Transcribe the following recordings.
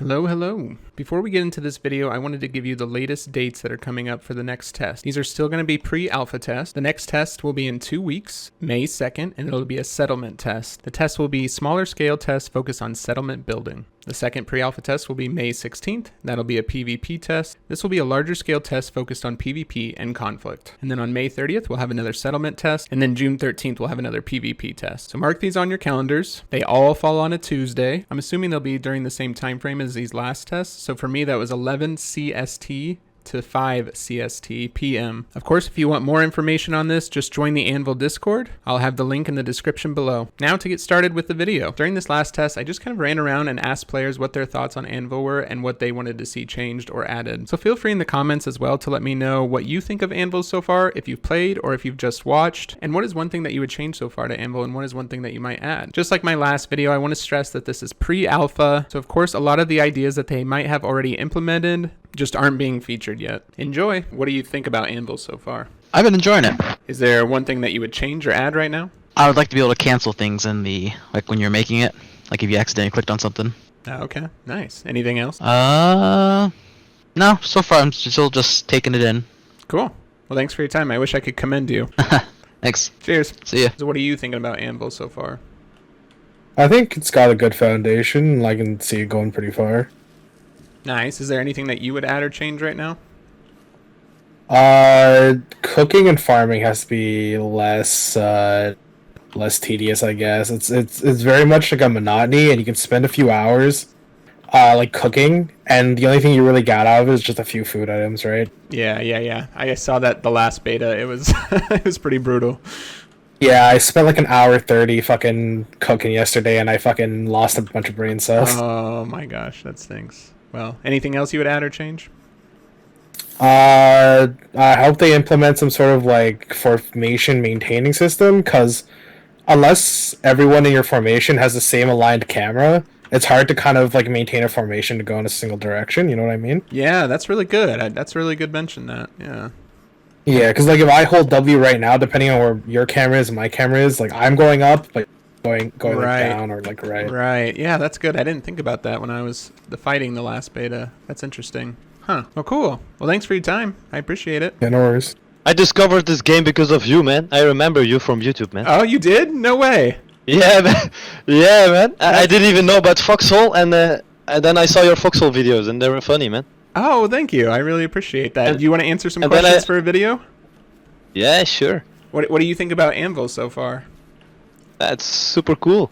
Hello, hello. Before we get into this video, I wanted to give you the latest dates that are coming up for the next test. These are still going to be pre-alpha tests. The next test will be in 2 weeks, May 2nd, and it'll be a settlement test. The test will be smaller scale tests focused on settlement building. The second pre-alpha test will be May 16th. That'll be a PvP test. This will be a larger scale test focused on PvP and conflict. And then on May 30th, we'll have another settlement test. And then June 13th, we'll have another PvP test. So mark these on your calendars. They all fall on a Tuesday. I'm assuming they'll be during the same time frame as these last tests. So for me, that was 11 CST to 5 CST PM. Of course, if you want more information on this, just join the Anvil Discord. I'll have the link in the description below. Now to get started with the video. During this last test, I just kind of ran around and asked players what their thoughts on Anvil were and what they wanted to see changed or added. So feel free in the comments as well to let me know what you think of Anvil so far, if you've played or if you've just watched, and what is one thing that you would change so far to Anvil and what is one thing that you might add. Just like my last video, I want to stress that this is pre-alpha, so of course a lot of the ideas that they might have already implemented just aren't being featured yet. Enjoy. What do you think about Anvil so far? I've been enjoying it. Is there one thing that you would change or add right now? I would like to be able to cancel things in the, like when you're making it, like if you accidentally clicked on something. Oh, okay, nice. Anything else? No, so far I'm still just taking it in. Cool. Well, thanks for your time. I wish I could commend you. Thanks. Cheers. See ya. So what are you thinking about Anvil so far? I think it's got a good foundation. I can see it going pretty far. Nice. Is there anything that you would add or change right now? Cooking and farming has to be less tedious, I guess. It's very much like a monotony, and you can spend a few hours like cooking, and the only thing you really got out of it is just a few food items, right? Yeah. I saw that the last beta. It was it was pretty brutal. Yeah, I spent like an hour 30 fucking cooking yesterday, and I fucking lost a bunch of brain cells. Oh my gosh, that stinks. Well, anything else you would add or change? I hope they implement some sort of like formation maintaining system, because unless everyone in your formation has the same aligned camera, it's hard to kind of like maintain a formation to go in a single direction. You know what I mean? Yeah, that's really good. That's really good mention that. Yeah. Yeah, because like if I hold W right now, depending on where your camera is and my camera is, like I'm going up, but going Right. like down or like right. Right. Yeah, that's good. I didn't think about that when I was fighting the last beta. That's interesting. Huh. Well, cool. Well, thanks for your time. I appreciate it. Yeah, no worries. I discovered this game because of you, man. I remember you from YouTube, man. Oh, you did? No way. Yeah, man. Yeah, man. I didn't even know about Foxhole, and then I saw your Foxhole videos, and they were funny, man. Oh, thank you. I really appreciate that. And- Do you want to answer some and then questions for a video? Yeah, sure. What do you think about Anvil so far? That's super cool.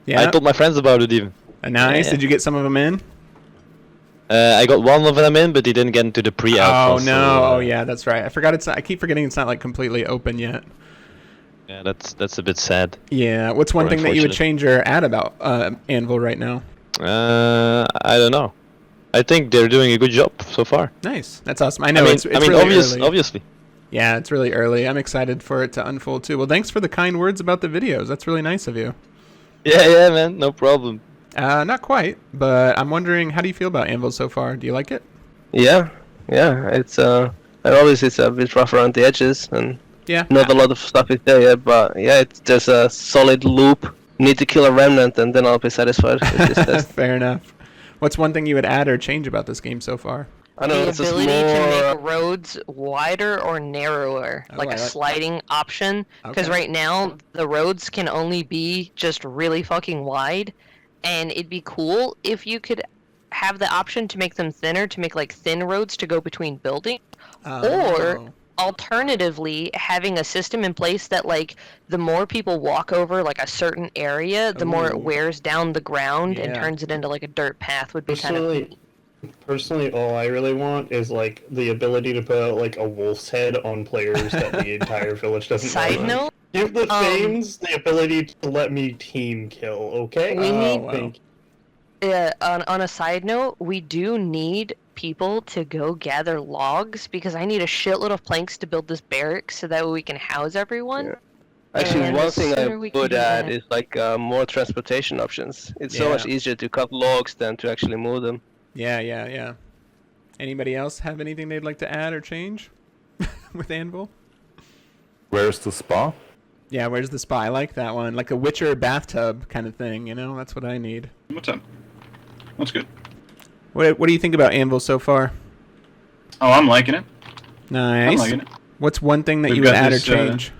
Yeah. I told my friends about it even. Nice. Yeah. Did you get some of them in? I got one of them in, but he didn't get into the pre-alpha. Oh no! so, Oh yeah, that's right. I forgot I keep forgetting it's not like completely open yet. Yeah, that's a bit sad. Yeah. What's one Or thing that you would unfortunate. change or add about Anvil right now? I don't know. I think they're doing a good job so far. Nice. That's awesome. I know I mean, it's really early. obviously. Yeah, it's really early. I'm excited for it to unfold too. Well, thanks for the kind words about the videos. That's really nice of you. Yeah, man. No problem. Not quite, but I'm wondering, how do you feel about Anvil so far? Do you like it? Yeah, it's and obviously it's a bit rough around the edges, and Yeah. not a lot of stuff is there yet, but yeah, there's a solid loop. Need to kill a remnant, and then I'll be satisfied with this test. Fair enough. What's one thing you would add or change about this game so far? I know The it's just ability to more. make roads wider or narrower, Oh, like I a like- sliding option. Because Okay. right now the roads can only be just really fucking wide, and it'd be cool if you could have the option to make them thinner, to make like thin roads to go between buildings. Or alternatively, having a system in place that like the more people walk over like a certain area, the more Ooh. it wears down the ground and Yeah. turns it into like a dirt path would be kind of Personally, all I really want is like the ability to put out like a wolf's head on players that the entire village doesn't Side like. note. Give the Thames the ability to let me team kill, okay? We need- wow. Thank On a side note, we do need people to go gather logs because I need a shitload of planks to build this barracks so that way we can house everyone. Yeah. Actually, And one the thing I sooner we can would do add that- is like more transportation options. It's so Yeah. much easier to cut logs than to actually move them. Yeah. Anybody else have anything they'd like to add or change with Anvil? Where's the spa? Yeah, where's the spa? I like that one. Like a Witcher bathtub kind of thing, you know? That's what I need. What's up? That's good. What do you think about Anvil so far? Oh, I'm liking it. Nice. I'm liking it. What's one thing that We've you would got add or this, change?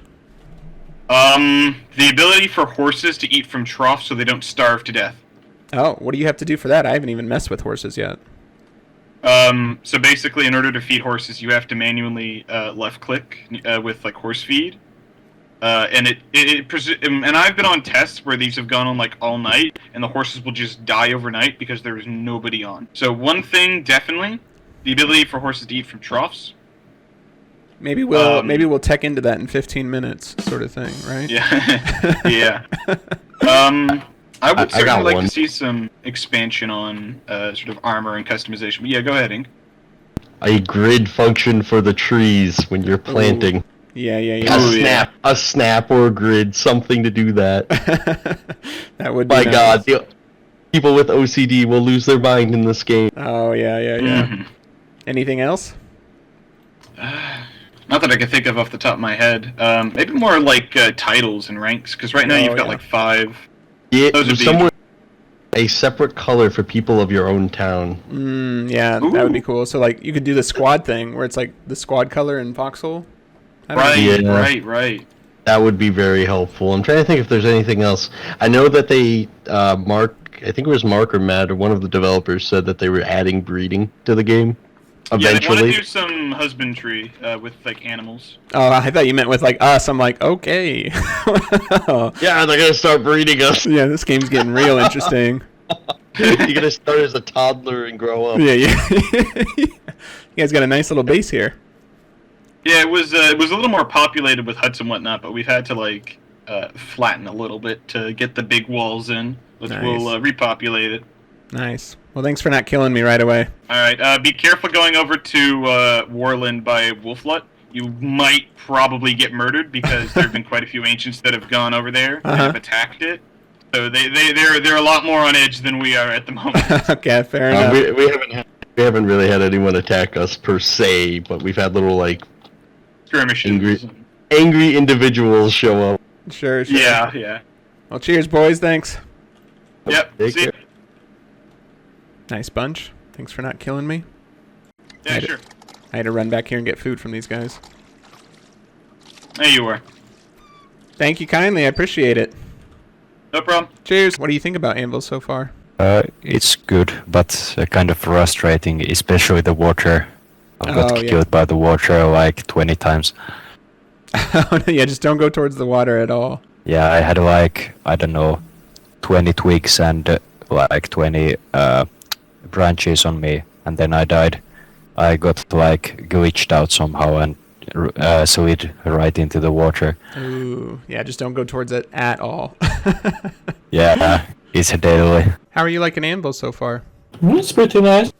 The ability for horses to eat from troughs so they don't starve to death. Oh, what do you have to do for that? I haven't even messed with horses yet. So basically, in order to feed horses, you have to manually left click with like horse feed. And and I've been on tests where these have gone on like all night, and the horses will just die overnight because there is nobody on. So one thing, definitely, the ability for horses to eat from troughs. Maybe we'll tech into that in 15 minutes, sort of thing, right? Yeah, yeah. I would certainly like to see some expansion on sort of armor and customization. But yeah, go ahead, Ink. A grid function for the trees when you're planting. Ooh. Yeah. A snap or a grid, something to do that. That would be My nice. God, people with OCD will lose their mind in this game. Oh, yeah. Mm-hmm. Anything else? Not that I can think of off the top of my head. Maybe more like titles and ranks, because right now you've got like 5. Yeah, Those would be somewhere a separate color for people of your own town. Yeah, Ooh. that would be cool. So, like, you could do the squad thing, where it's like the squad color in Foxhole. Right. That would be very helpful. I'm trying to think if there's anything else. I know that they, I think it was Mark or Matt, or one of the developers said that they were adding breeding to the game. Eventually. Yeah, they want to do some husbandry with like animals. Oh, I thought you meant with like us. I'm like, okay. Yeah, they're gonna start breeding us. Yeah, this game's getting real interesting. You're gonna start as a toddler and grow up. Yeah. You guys got a nice little base here. Yeah, it was a little more populated with huts and whatnot, but we've had to like flatten a little bit to get the big walls in, which will repopulate it. Nice. Well, thanks for not killing me right away. All right, be careful going over to Warland by Wolflut. You might probably get murdered because there have been quite a few ancients that have gone over there and have attacked it. So they're a lot more on edge than we are at the moment. Okay, fair enough. We haven't really had anyone attack us per se, but we've had little like skirmishes. Angry individuals show up. Sure. Yeah. Well, cheers, boys. Thanks. Yep. See ya. Nice bunch. Thanks for not killing me. Yeah, sure. I had to run back here and get food from these guys. There you are. Thank you kindly. I appreciate it. No problem. Cheers. What do you think about Anvil so far? It's good, but kind of frustrating, especially the water. I've got killed by the water like 20 times. Yeah, just don't go towards the water at all. Yeah, I had like, I don't know, 20 twigs and like 20 branches on me, and then I died. I got like glitched out somehow and slid right into the water. Ooh, yeah, just don't go towards it at all. Yeah, it's deadly. How are you liking Anvil so far? It's pretty nice.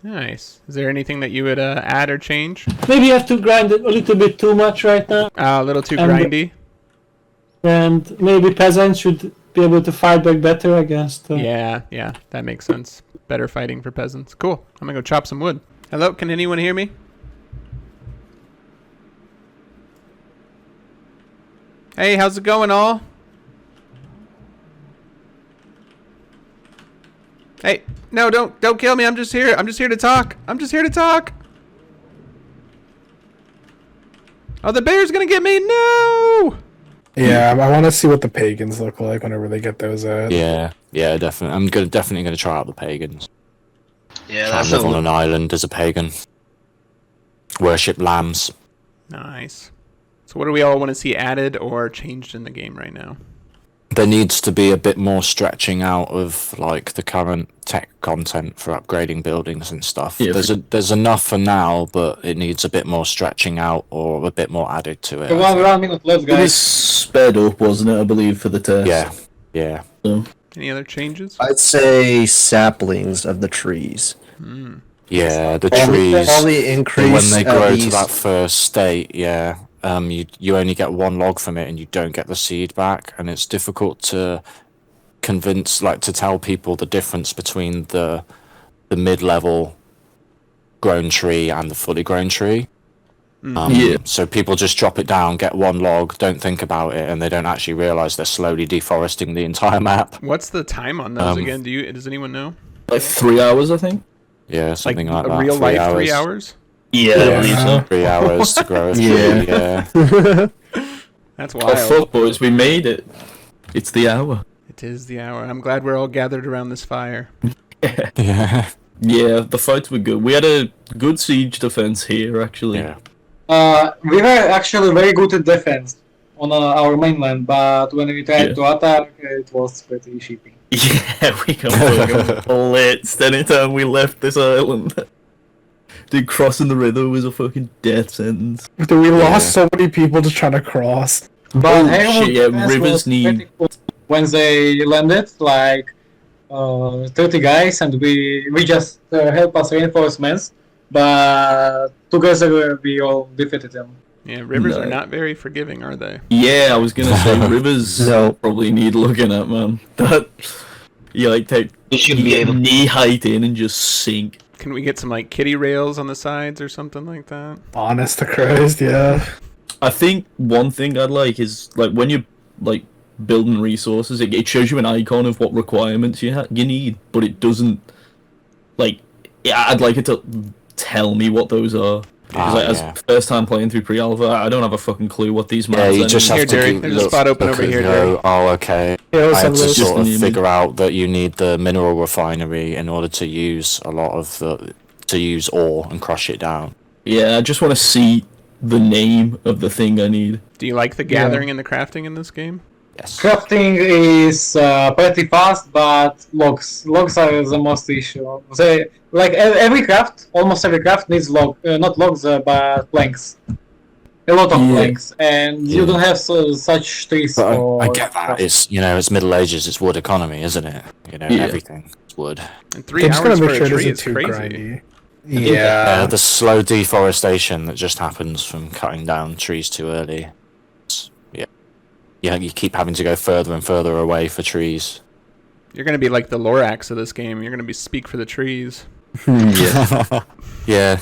Nice. Is there anything that you would add or change? Maybe you have to grind it a little bit too much right now. A little too grindy? And maybe peasants should be able to fight back better against... Yeah, that makes sense. Better fighting for peasants. Cool. I'm gonna go chop some wood. Hello, can anyone hear me? Hey, how's it going, all? Hey, no, don't kill me. I'm just here to talk. Oh, the bear's gonna get me. No. Yeah, I want to see what the pagans look like whenever they get those out. Yeah, definitely. I'm definitely gonna try out the pagans. Yeah, try and live on an island as a pagan. Worship lambs. Nice. So what do we all want to see added or changed in the game right now? There needs to be a bit more stretching out of like the current tech content for upgrading buildings and stuff. Yeah, there's enough for now, but it needs a bit more stretching out or a bit more added to it. One rounding of love, guys. It was sped up, wasn't it? I believe for the test. Yeah. So. Any other changes? I'd say saplings of the trees. Yeah, the trees. All the increase when they grow to that first state, yeah. You only get one log from it and you don't get the seed back, and it's difficult to to tell people the difference between the mid-level grown tree and the fully grown tree. So people just drop it down, get one log, don't think about it, and they don't actually realize they're slowly deforesting the entire map. What's the time on those again? Does anyone know? Like 3 hours, I think. Yeah, something like, a that. real 3 life hours. 3 hours? Yeah, I believe so. 3 hours to grow a tree, Yeah. That's Oh wild. fuck, boys, we made it. It's the hour. It is the hour. I'm glad we're all gathered around this fire. Yeah. Yeah, the fights were good. We had a good siege defense here, actually. Yeah. We were actually very good at defense on our mainland, but when we tried to attack, it was pretty shitty. Yeah, we got fucking blitzed anytime we left this island. Dude, crossing the river was a fucking death sentence. Dude, we lost so many people just trying to cross. But shit, yeah, rivers need... When they landed, like 30 guys, and we just help us reinforcements, but together we all defeated them. Yeah, rivers are not very forgiving, are they? Yeah, I was gonna say rivers probably need looking at, man. That you like take knee height in and just sink. Can we get some like kiddie rails on the sides or something like that? Honest to Christ, yeah. I think one thing I'd like is like when you're like building resources, it shows you an icon of what requirements you need, but it doesn't like. Yeah, I'd like it to tell me what those are. Because as first time playing through pre-alpha, I don't have a fucking clue what these maps are. Yeah, you just have to There's a spot open over here, Derry. Oh, okay. Yeah, I had to just sort of figure out that you need the mineral refinery in order to use a lot of to use ore and crush it down. Yeah, I just want to see the name of the thing I need. Do you like the gathering and the crafting in this game? Yes. Crafting is pretty fast, but logs are the most issue. They, like every craft, almost every craft needs not logs, but planks. A lot of planks, and you don't have such trees. But I get that. It's it's Middle Ages. It's wood economy, isn't it? Everything is wood. And 3 hours for a tree is crazy. Yeah. The slow deforestation that just happens from cutting down trees too early. Yeah, you keep having to go further and further away for trees. You're gonna be like the Lorax of this game. You're gonna be speak for the trees. Yeah. Yeah.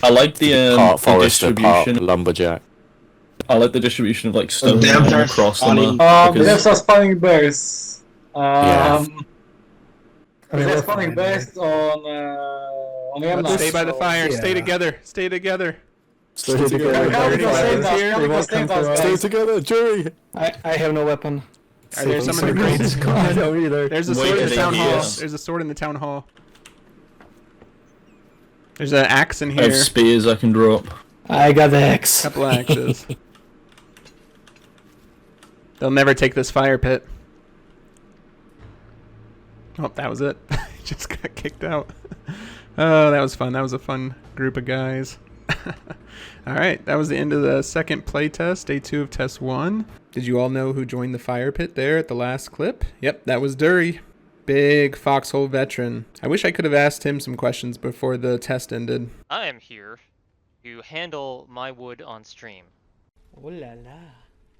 I like the part forester, part distribution. lumberjack. I like the distribution of like stone devs are across the spawning- map. The devs are spawning bears. Yeah. They're spawning bears on Let's stay by the fire. Stay together. Stay together. Stay together. Stay together, jury. I have no weapon. Are there some in the crates? I don't either. There's a sword in the town hall. Yes. There's a sword in the town hall. There's an axe in I have here. spears I can drop. I got the X. Couple axes. They'll never take this fire pit. Oh, that was it. Just got kicked out. Oh, that was fun. That was a fun group of guys. Alright, that was the end of the second playtest, day 2 of test 1. Did you all know who joined the fire pit there at the last clip? Yep, that was Dury. Big foxhole veteran. I wish I could have asked him some questions before the test ended. I am here to handle my wood on stream. Ooh la la.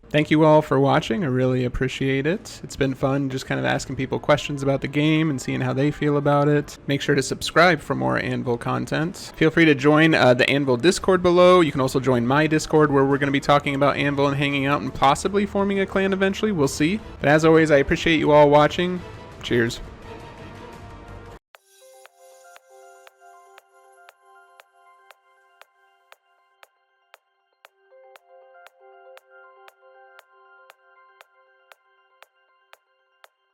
Thank you all for watching. I really appreciate it. It's been fun just kind of asking people questions about the game and seeing how they feel about it. Make sure to subscribe for more Anvil content. Feel free to join the Anvil Discord below. You can also join my Discord where we're going to be talking about Anvil and hanging out and possibly forming a clan eventually. We'll see. But as always, I appreciate you all watching. Cheers.